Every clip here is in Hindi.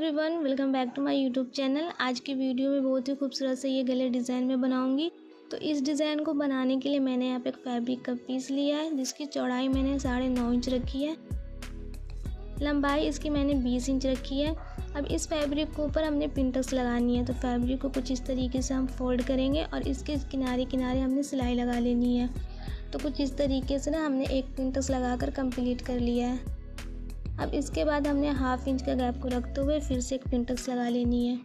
Everyone, welcome back to my YouTube channel. आज की वीडियो में बहुत ही खूबसूरत से ये गले डिज़ाइन में बनाऊंगी। तो इस डिज़ाइन को बनाने के लिए मैंने यहाँ पे एक फैब्रिक का पीस लिया है जिसकी चौड़ाई मैंने 9.5 इंच रखी है। लंबाई इसकी मैंने 20 इंच रखी है। अब इस फैब्रिक के ऊपर हमने पिंटक्स लगानी है। तो फैब्रिक को कुछ इस तरीके से हम फोल्ड करेंगे और इसके किनारे किनारे हमने सिलाई लगा लेनी है। तो कुछ इस तरीके से ना हमने एक पिंटक्स लगाकर कंप्लीट कर लिया है। अब इसके बाद हमने हाफ इंच का गैप को रखते हुए फिर से एक पिंटक्स लगा लेनी है।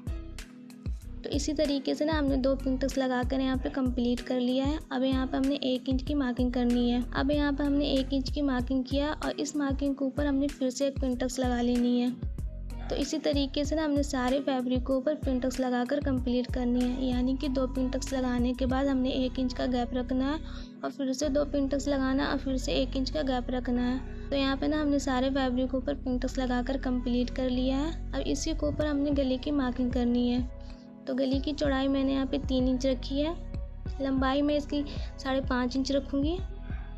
तो इसी तरीके से ना हमने 2 पिंटक्स लगाकर यहाँ पे कंप्लीट कर लिया है। अब यहाँ पे हमने 1 इंच की मार्किंग करनी है। अब यहाँ पे हमने 1 इंच की मार्किंग किया और इस मार्किंग के ऊपर हमने फिर से एक पिंटक्स लगा लेनी है। तो इसी तरीके से ना हमने सारे फैब्रिक के ऊपर पिंटक्स लगाकर कंप्लीट करनी है। यानी कि 2 पिंटक्स लगाने के बाद हमने 1 इंच का गैप रखना है और फिर से 2 पिंटक्स लगाना और फिर से 1 इंच का गैप रखना है। तो यहाँ पे ना हमने सारे फैब्रिक के ऊपर पिंटक्स लगाकर कंप्लीट कर लिया है। अब इसी के ऊपर हमने गले की मार्किंग करनी है। तो गले की चौड़ाई मैंने यहाँ पे 3 इंच रखी है। लंबाई में इसकी 5.5 इंच रखूँगी।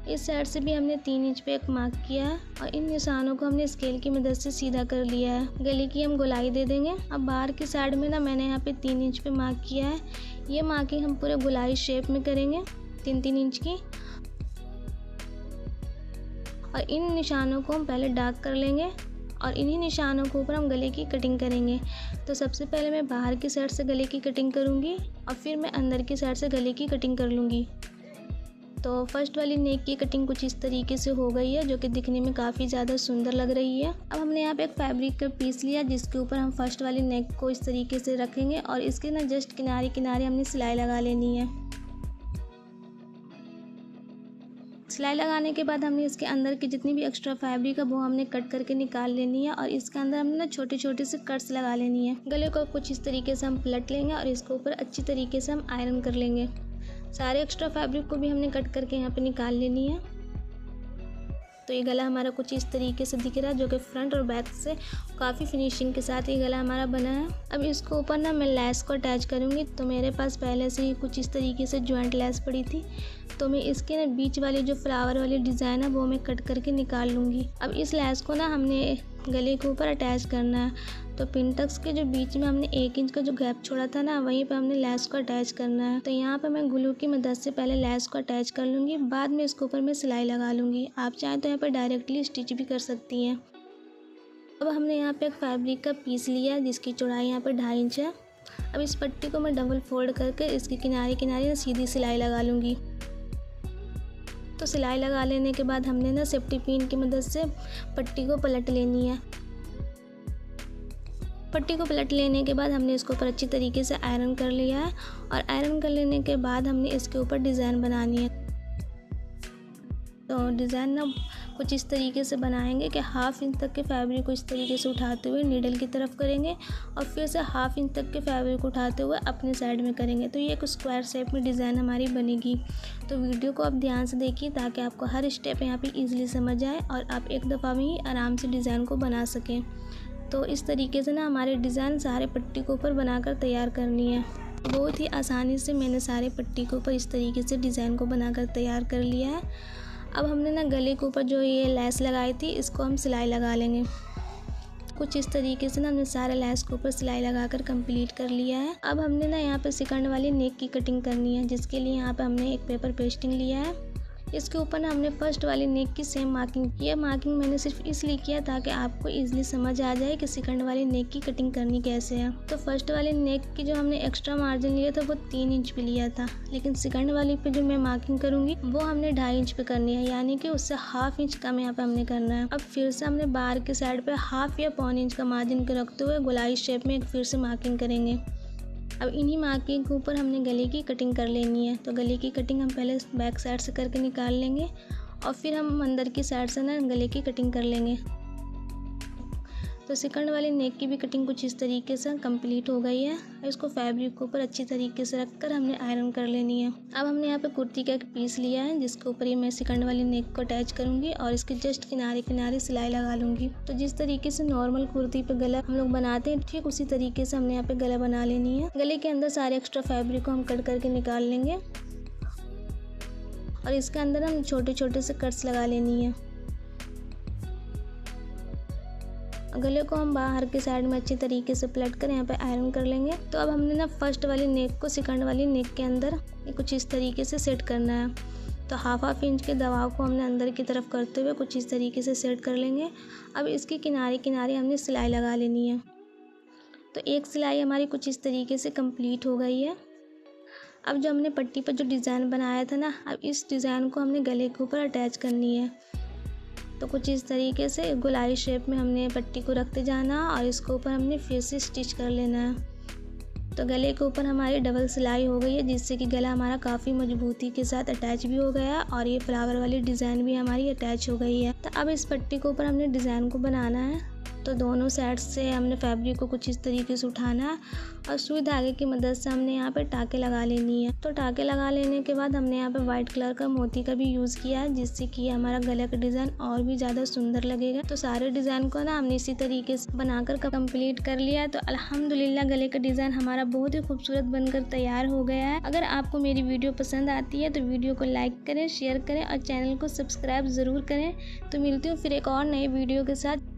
इस साइड से भी हमने 3 इंच पे एक मार्क किया है और इन निशानों को हमने स्केल की मदद से सीधा कर लिया है। गले की हम गोलाई दे देंगे। अब बाहर की साइड में ना मैंने यहाँ पे 3 इंच पे मार्क किया है। ये मार्किंग हम पूरे गोलाई शेप में करेंगे 3-3 इंच की। और इन निशानों को हम पहले डार्क कर लेंगे और इन्हीं निशानों के ऊपर हम गले की कटिंग करेंगे। तो सबसे पहले मैं बाहर की साइड से गले की कटिंग करूँगी और फिर मैं अंदर की साइड से गले की कटिंग कर लूँगी। तो फर्स्ट वाली नेक की कटिंग कुछ इस तरीके से हो गई है, जो कि दिखने में काफ़ी ज़्यादा सुंदर लग रही है। अब हमने यहाँ पे एक फैब्रिक का पीस लिया जिसके ऊपर हम फर्स्ट वाली नेक को इस तरीके से रखेंगे और इसके ना जस्ट किनारे किनारे हमने सिलाई लगा लेनी है। सिलाई लगाने के बाद हमने इसके अंदर की जितनी भी एक्स्ट्रा फैब्रिक है वो हमने कट करके निकाल लेनी है और इसके अंदर हमने ना छोटे छोटे से कट्स लगा लेनी है। गले को कुछ इस तरीके से हम पलट लेंगे और इसके ऊपर अच्छी तरीके से हम आयरन कर लेंगे। सारे एक्स्ट्रा फैब्रिक को भी हमने कट करके यहाँ पे निकाल लेनी है। तो ये गला हमारा कुछ इस तरीके से दिख रहा है, जो कि फ्रंट और बैक से काफ़ी फिनिशिंग के साथ ये गला हमारा बना है। अब इसके ऊपर ना मैं लेस को अटैच करूँगी। तो मेरे पास पहले से ही कुछ इस तरीके से जॉइंट लेस पड़ी थी, तो मैं इसके ना बीच वाली जो फ्लावर वाली डिज़ाइन है वो मैं कट करके निकाल लूँगी। अब इस लेस को ना हमने गले के ऊपर अटैच करना है। तो पिंटक्स के जो बीच में हमने 1 इंच का जो गैप छोड़ा था ना, वहीं पे हमने लेस को अटैच करना है। तो यहाँ पे मैं ग्लू की मदद से पहले लेस को अटैच कर लूँगी, बाद में इसके ऊपर मैं सिलाई लगा लूँगी। आप चाहें तो यहाँ पे डायरेक्टली स्टिच भी कर सकती हैं। अब हमने यहाँ पे एक फैब्रिक का पीस लिया है जिसकी चौड़ाई यहाँ पे 2.5 इंच है। अब इस पट्टी को मैं डबल फोल्ड करके इसके किनारे किनारे सीधी सिलाई लगा लूँगी। तो सिलाई लगा लेने के बाद हमने ना सेफ्टी पिन की मदद से पट्टी को पलट लेनी है। पट्टी को पलट लेने के बाद हमने इसके ऊपर अच्छी तरीके से आयरन कर लिया है और आयरन कर लेने के बाद हमने इसके ऊपर डिज़ाइन बनानी है। तो डिज़ाइन ना कुछ इस तरीके से बनाएंगे कि हाफ इंच तक के फैब्रिक को इस तरीके से उठाते हुए नीडल की तरफ करेंगे और फिर से हाफ इंच तक के फैब्रिक को उठाते हुए अपने साइड में करेंगे। तो ये एक स्क्वायर शेप में डिज़ाइन हमारी बनेगी। तो वीडियो को आप ध्यान से देखिए ताकि आपको हर स्टेप यहाँ पे ईजिली समझ आए और आप एक दफ़ा में ही आराम से डिज़ाइन को बना सकें। तो इस तरीके से ना हमारे डिज़ाइन सारे पट्टी के ऊपर बनाकर तैयार करनी है। बहुत ही आसानी से मैंने सारे पट्टी के ऊपर इस तरीके से डिज़ाइन को बनाकर तैयार कर लिया है। अब हमने ना गले के ऊपर जो ये लेस लगाई थी इसको हम सिलाई लगा लेंगे। कुछ इस तरीके से ना हमने सारे लेस के ऊपर सिलाई लगाकर कंप्लीट कर लिया है। अब हमने ना यहाँ पे सेकंड वाली नेक की कटिंग करनी है, जिसके लिए यहाँ पे हमने एक पेपर पेस्टिंग लिया है। इसके ऊपर ना हमने फर्स्ट वाली नेक की सेम मार्किंग की है। मार्किंग मैंने सिर्फ इसलिए किया ताकि आपको इजीली समझ आ जाए कि सेकंड वाली नेक की कटिंग करनी कैसे है। तो फर्स्ट वाली नेक की जो हमने एक्स्ट्रा मार्जिन लिया था वो 3 इंच पे लिया था, लेकिन सेकंड वाली पे जो मैं मार्किंग करूँगी वो हमने 2.5 इंच पे करनी है, यानी कि उससे हाफ इंच कम यहाँ पे हमने करना है। अब फिर से हमने बाहर की साइड पे हाफ या 1.25 इंच का मार्जिन को रखते हुए गोलाई शेप में फिर से मार्किंग करेंगे। अब इन्हीं मार्किंग के ऊपर हमने गले की कटिंग कर लेनी है। तो गले की कटिंग हम पहले बैक साइड से करके निकाल लेंगे और फिर हम अंदर की साइड से ना गले की कटिंग कर लेंगे। तो सेकंड वाली नेक की भी कटिंग कुछ इस तरीके से कंप्लीट हो गई है। इसको फैब्रिक के ऊपर अच्छी तरीके से रखकर हमने आयरन कर लेनी है। अब हमने यहाँ पे कुर्ती का एक पीस लिया है जिसके ऊपर ये मैं सेकंड वाली नेक को अटैच करूँगी और इसके जस्ट किनारे किनारे सिलाई लगा लूँगी। तो जिस तरीके से नॉर्मल कुर्ती पे गला हम लोग बनाते हैं, ठीक उसी तरीके से हमने यहाँ पे गला बना लेनी है। गले के अंदर सारे एक्स्ट्रा फैब्रिक को हम कट करके निकाल लेंगे और इसके अंदर हम छोटे छोटे से कट्स लगा लेनी है। गले को हम बाहर के साइड में अच्छी तरीके से पलट कर यहाँ पे आयरन कर लेंगे। तो अब हमने ना फर्स्ट वाली नेक को सेकंड वाली नेक के अंदर कुछ इस तरीके से सेट करना है। तो हाफ इंच के दबाव को हमने अंदर की तरफ करते हुए कुछ इस तरीके से सेट कर लेंगे। अब इसके किनारे किनारे हमने सिलाई लगा लेनी है। तो एक सिलाई हमारी कुछ इस तरीके से कंप्लीट हो गई है। अब जो हमने पट्टी पर जो डिज़ाइन बनाया था ना, अब इस डिज़ाइन को हमने गले के ऊपर अटैच करनी है। तो कुछ इस तरीके से गोलाई शेप में हमने पट्टी को रखते जाना और इसके ऊपर हमने फिर से स्टिच कर लेना है। तो गले के ऊपर हमारी डबल सिलाई हो गई है, जिससे कि गला हमारा काफ़ी मजबूती के साथ अटैच भी हो गया और ये फ्लावर वाली डिज़ाइन भी हमारी अटैच हो गई है। तो अब इस पट्टी के ऊपर हमने डिज़ाइन को बनाना है। तो दोनों साइड से हमने फैब्रिक को कुछ इस तरीके से उठाना है और सुई धागे की मदद से हमने यहाँ पे टाके लगा लेनी है। तो टाके लगा लेने के बाद हमने यहाँ पे वाइट कलर का मोती का भी यूज़ किया है, जिससे कि हमारा गले का डिज़ाइन और भी ज़्यादा सुंदर लगेगा। तो सारे डिज़ाइन को ना हमने इसी तरीके से बनाकर कंप्लीट कर लिया है। तो अल्हम्दुलिल्लाह गले का डिज़ाइन हमारा बहुत ही खूबसूरत बनकर तैयार हो गया है। अगर आपको मेरी वीडियो पसंद आती है तो वीडियो को लाइक करें, शेयर करें और चैनल को सब्सक्राइब ज़रूर करें। तो मिलती हूँ फिर एक और नई वीडियो के साथ।